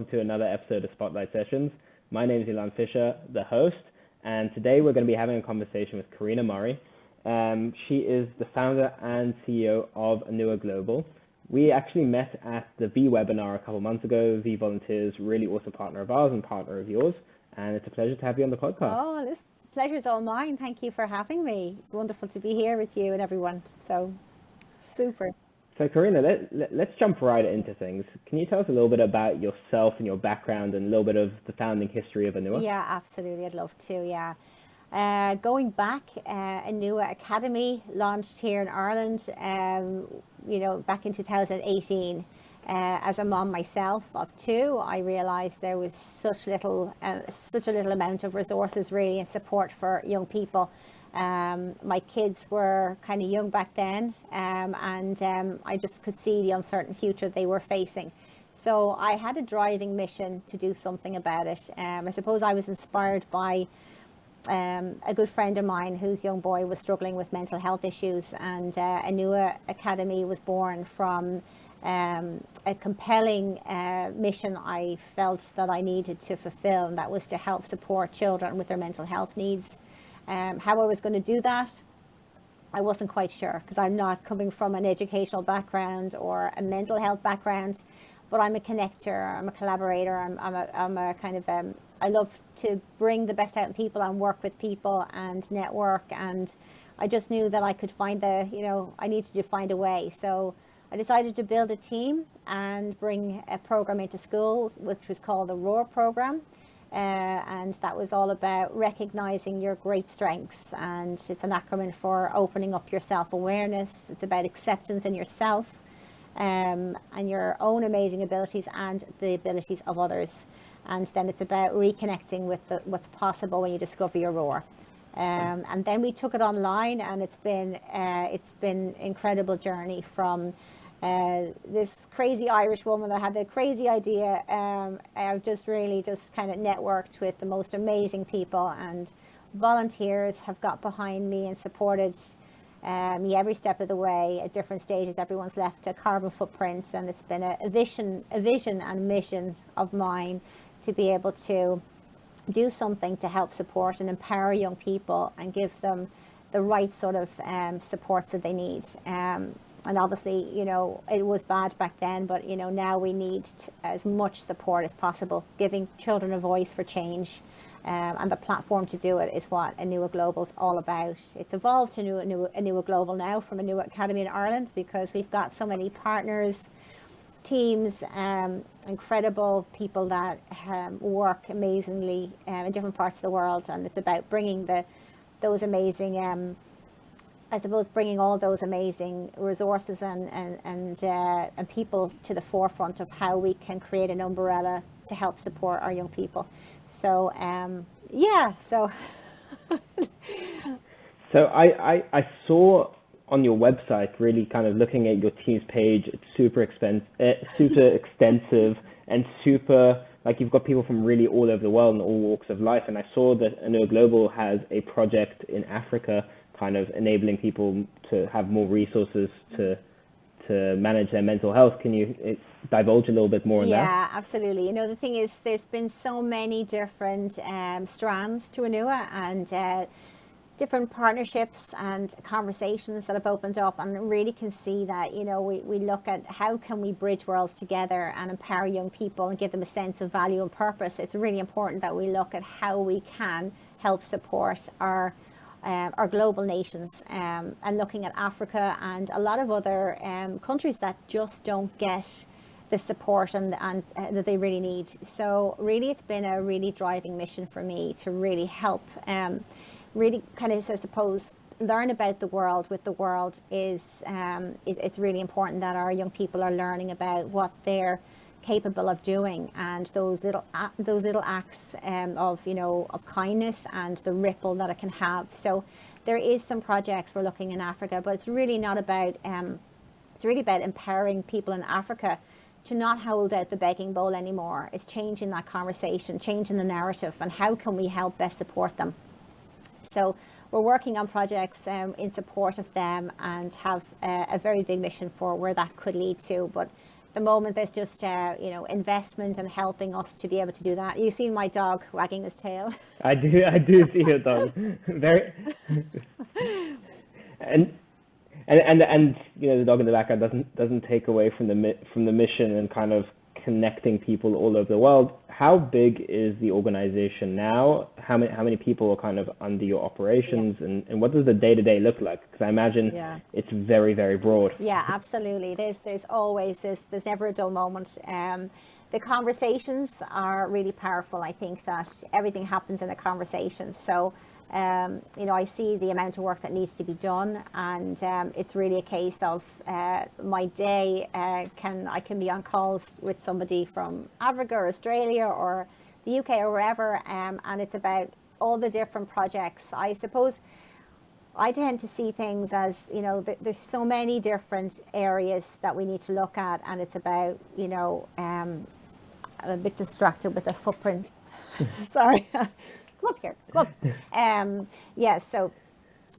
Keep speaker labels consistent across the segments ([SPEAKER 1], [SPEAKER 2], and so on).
[SPEAKER 1] welcome to another episode of Spotlight Sessions. My name is Ilan Fisher, the host, and today we're going to be having a conversation with Karina Murray. She is the founder and CEO of Aunua Global. We actually met at the V webinar a couple months ago. V Volunteers, really awesome partner of ours and partner of yours, and it's a pleasure to have you on the podcast.
[SPEAKER 2] Oh, this pleasure is all mine. Thank you for having me. It's wonderful to be here with you and everyone. So, super.
[SPEAKER 1] So Karina, let's jump right into things. Can you tell us a little bit about yourself and your background and a little bit of the founding history of Aunua?
[SPEAKER 2] Yeah, absolutely. I'd love to, yeah. Going back, Aunua Academy launched here in Ireland, back in 2018. As a mom myself of two, I realised there was such a little amount of resources really and support for young people. My kids were kind of young back then, and I just could see the uncertain future they were facing. So I had a driving mission to do something about it. I suppose I was inspired by a good friend of mine whose young boy was struggling with mental health issues, and Aunua Academy was born from a compelling mission I felt that I needed to fulfill, and that was to help support children with their mental health needs. How I was going to do that, I wasn't quite sure, because I'm not coming from an educational background or a mental health background, but I'm a connector, I'm a collaborator, I'm a kind of, I love to bring the best out in people and work with people and network, and I just knew that I could find I needed to find a way. So I decided to build a team and bring a program into school, which was called the ROAR program. And that was all about recognizing your great strengths, and it's an acronym for opening up your self-awareness. It's about acceptance in yourself and your own amazing abilities and the abilities of others. And then it's about reconnecting with what's possible when you discover your roar. And then we took it online, and it's been incredible journey from this crazy Irish woman that had the crazy idea. I've just kind of networked with the most amazing people, and volunteers have got behind me and supported me every step of the way at different stages. Everyone's left a carbon footprint, and it's been a vision and mission of mine to be able to do something to help support and empower young people and give them the right sort of supports that they need. And obviously, it was bad back then, but, now we need as much support as possible, giving children a voice for change. And the platform to do it is what Aunua Global is all about. It's evolved to Aunua Global now from Aunua Academy in Ireland, because we've got so many partners, teams, incredible people that work amazingly in different parts of the world. And it's about bringing those amazing bringing all those amazing resources and people to the forefront of how we can create an umbrella to help support our young people. So,
[SPEAKER 1] So I saw on your website, really kind of looking at your team's page, it's super extensive and super, like, you've got people from really all over the world and all walks of life. And I saw that Aunua Global has a project in Africa, kind of enabling people to have more resources to manage their mental health. Can you divulge a little bit more on that?
[SPEAKER 2] Yeah, absolutely. The thing is, there's been so many different strands to Aunua, and different partnerships and conversations that have opened up, and really can see that, we look at how can we bridge worlds together and empower young people and give them a sense of value and purpose. It's really important that we look at how we can help support our global nations, and looking at Africa and a lot of other countries that just don't get the support and that they really need. So really, it's been a really driving mission for me to really help, really kind of, I suppose, learn about the world with the world. It's really important that our young people are learning about what they're capable of doing, and those little acts of kindness and the ripple that it can have. So there is some projects we're looking in Africa, but it's really not about it's really about empowering people in Africa to not hold out the begging bowl anymore. It's changing that conversation, changing the narrative, and how can we help best support them. So we're working on projects in support of them, and have a very big mission for where that could lead to. But the moment there's just investment and helping us to be able to do that. You've seen my dog wagging his tail.
[SPEAKER 1] I do see your dog. Very, and the dog in the background doesn't take away from the mission and kind of connecting people all over the world. How big is the organization now? How many people are kind of under your operations, and what does the day-to-day look like? Because I imagine it's very, very broad.
[SPEAKER 2] Yeah, absolutely. There's always there's never a dull moment. The conversations are really powerful. I think that everything happens in a conversation. So I see the amount of work that needs to be done, and it's really a case of my day. I can be on calls with somebody from Africa or Australia or the UK or wherever, and it's about all the different projects. I suppose I tend to see things as, there's so many different areas that we need to look at, and it's about, I'm a bit distracted with the footprint. Sorry. Come up here. Come up. So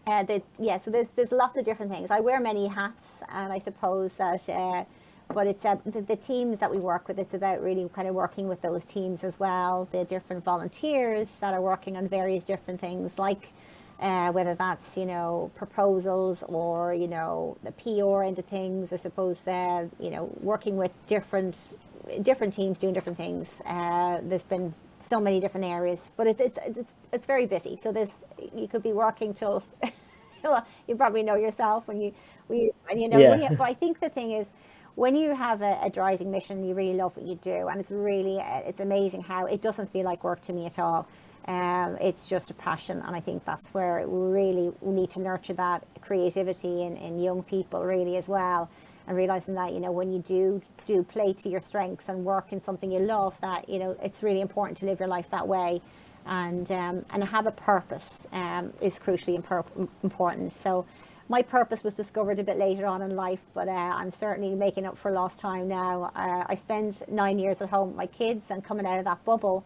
[SPEAKER 2] there's lots of different things. I wear many hats, and I suppose that, but it's the teams that we work with. It's about really kind of working with those teams as well. The different volunteers that are working on various different things, like whether that's proposals or the PR end of things. I suppose that working with different teams doing different things. There's been so many different areas, but it's very busy. So you could be working till you probably know yourself but I think the thing is, when you have a driving mission, you really love what you do, and it's amazing how it doesn't feel like work to me at all. It's just a passion, and I think that's where we need to nurture that creativity in young people really as well, and realizing that when you do play to your strengths and work in something you love, that it's really important to live your life that way, and have a purpose is crucially important. So my purpose was discovered a bit later on in life, but I'm certainly making up for lost time now. I spent 9 years at home with my kids, and coming out of that bubble,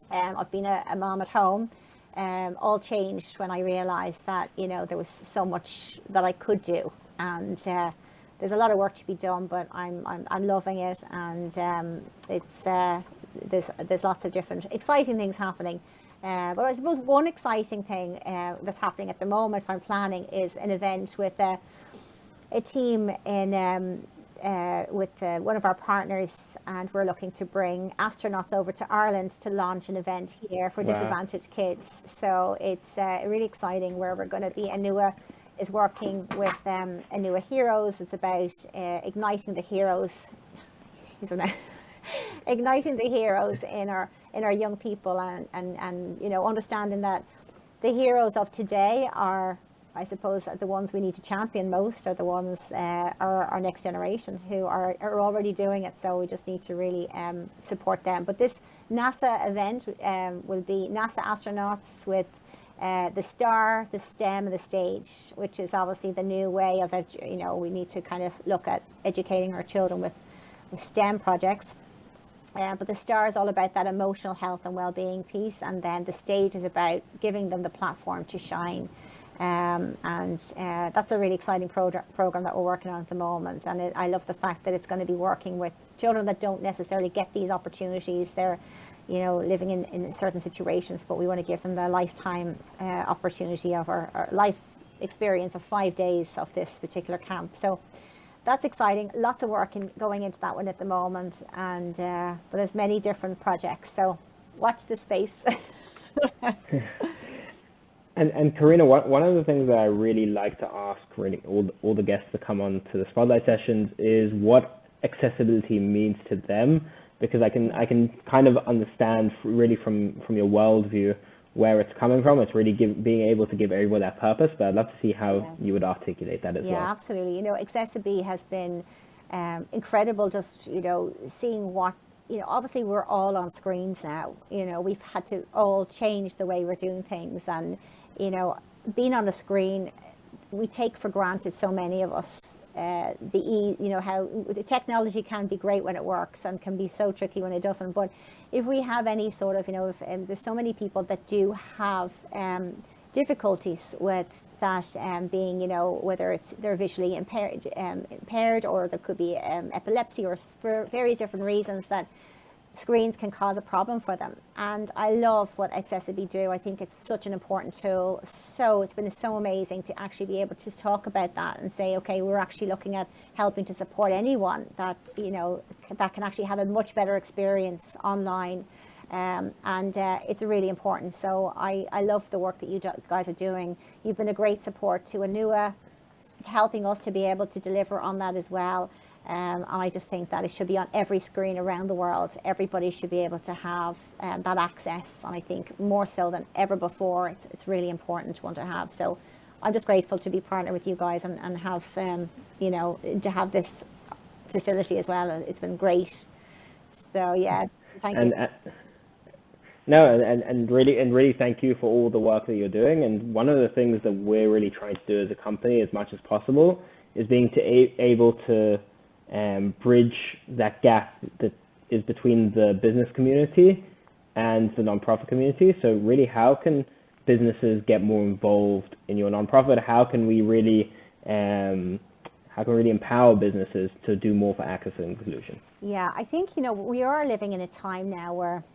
[SPEAKER 2] I've been a mom at home. All changed when I realized that there was so much that I could do, and there's a lot of work to be done, but I'm loving it, and there's lots of different exciting things happening. But I suppose one exciting thing that's happening at the moment I'm planning is an event with a team with one of our partners, and we're looking to bring astronauts over to Ireland to launch an event here for disadvantaged kids. So it's really exciting, where we're going to be. Aunua is working with Aunua Heroes. It's about igniting the heroes. Igniting the heroes in our young people, and understanding that the heroes of today are, I suppose, the ones we need to champion most, are the ones are our next generation who are already doing it. So we just need to really support them. But this NASA event will be NASA astronauts with the star, the STEM, and the stage, which is obviously the new way of we need to kind of look at educating our children with STEM projects. But the star is all about that emotional health and well-being piece, and then the stage is about giving them the platform to shine. And that's a really exciting program that we're working on at the moment. And I love the fact that it's going to be working with children that don't necessarily get these opportunities. They're, living in certain situations, but we want to give them the lifetime opportunity of our life experience of 5 days of this particular camp. So that's exciting. Lots of work going into that one at the moment, and but there's many different projects. So watch this space.
[SPEAKER 1] And Karina, one of the things that I really like to ask really all the guests that come on to the Spotlight sessions is what accessibility means to them, because I can kind of understand really from your worldview where it's coming from. It's really being able to give everyone that purpose, but I'd love to see how you would articulate that as well.
[SPEAKER 2] Yeah, absolutely. accessiBe has been incredible, just, seeing what, obviously we're all on screens now. We've had to all change the way we're doing things, and, being on a screen, we take for granted, so many of us, how the technology can be great when it works and can be so tricky when it doesn't. But if we have any sort of, if there's so many people that do have difficulties with that being, whether it's they're visually impaired, or there could be epilepsy, or for various different reasons that screens can cause a problem for them. And I love what accessiBe do. I think it's such an important tool. So it's been so amazing to actually be able to talk about that and say, okay, we're actually looking at helping to support anyone that, that can actually have a much better experience online. It's really important. So I love the work that you guys are doing. You've been a great support to Aunua, helping us to be able to deliver on that as well. And I just think that it should be on every screen around the world. Everybody should be able to have that access. And I think more so than ever before, it's really important one to have. So I'm just grateful to be partnered with you guys and have, to have this facility as well. It's been great. So yeah, thank you.
[SPEAKER 1] And really thank you for all the work that you're doing. And one of the things that we're really trying to do as a company as much as possible is being able to bridge that gap that is between the business community and the nonprofit community. So really, how can businesses get more involved in your nonprofit? How can we really empower businesses to do more for access and inclusion?
[SPEAKER 2] Yeah, I think, we are living in a time now where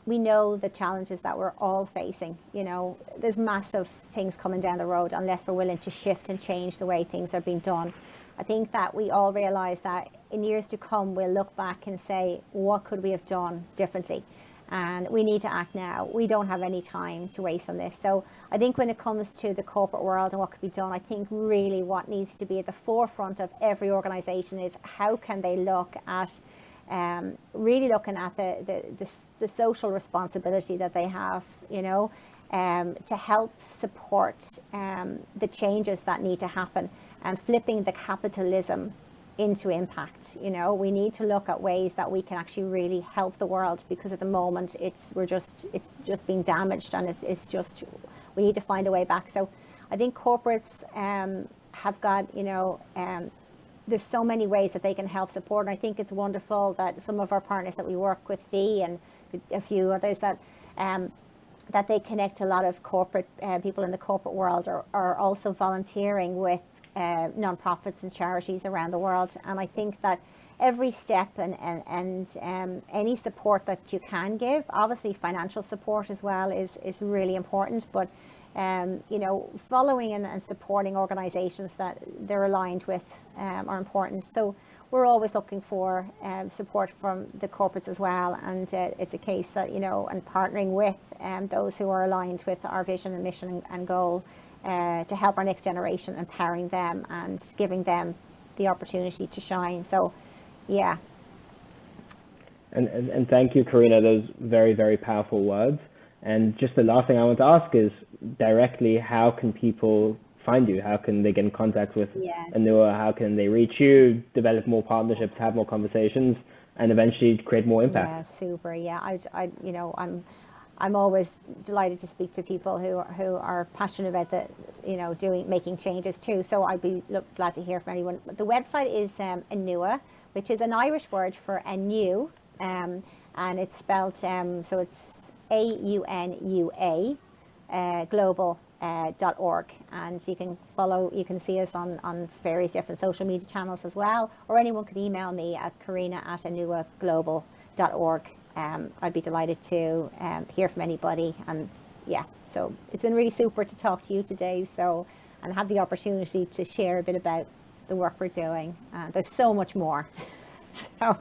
[SPEAKER 2] we know the challenges that we're all facing. There's massive things coming down the road unless we're willing to shift and change the way things are being done. I think that we all realize that in years to come, we'll look back and say, what could we have done differently? And we need to act now. We don't have any time to waste on this. So I think when it comes to the corporate world and what could be done, I think really what needs to be at the forefront of every organization is how can they look at really looking at the social responsibility that they have, to help support the changes that need to happen, and flipping the capitalism into impact. We need to look at ways that we can actually really help the world, because at the moment it's just being damaged, and we need to find a way back. So I think corporates have got, there's so many ways that they can help support. And I think it's wonderful that some of our partners that we work with, Fee and a few others, that they connect a lot of corporate people in the corporate world are also volunteering with nonprofits and charities around the world. And I think that every step and any support that you can give, obviously financial support as well is really important, but following and supporting organizations that they're aligned with are important. So we're always looking for support from the corporates as well, and it's a case that, and partnering with those who are aligned with our vision and mission and goal to help our next generation, empowering them and giving them the opportunity to shine. So yeah.
[SPEAKER 1] And thank you, Karina, those very, very powerful words. And just the last thing I want to ask is directly, how can people find you? How can they get in contact with Aunua? How can they reach you, develop more partnerships, have more conversations, and eventually create more impact?
[SPEAKER 2] Yeah, super. Yeah, I'm always delighted to speak to people who are passionate about making changes too. So I'd be glad to hear from anyone. The website is Aunua, which is an Irish word for anew, and it's spelled so it's AUNUA global.org, and you can see us on various different social media channels as well, or anyone can email me at Karina@AunuaGlobal.org. I'd be delighted to hear from anybody. And yeah, so it's been really super to talk to you today, and have the opportunity to share a bit about the work we're doing. There's so much more. So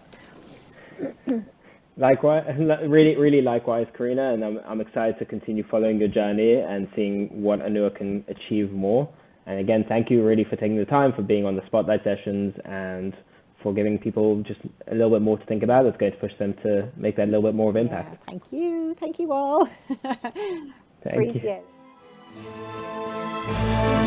[SPEAKER 1] likewise, really likewise, Karina, and I'm excited to continue following your journey and seeing what Aunua can achieve more. And again, thank you really for taking the time, for being on the Spotlight sessions, and for giving people just a little bit more to think about. It's going to push them to make that a little bit more of impact.
[SPEAKER 2] Yeah, thank you all.
[SPEAKER 1] Thank you.
[SPEAKER 2] Appreciate it.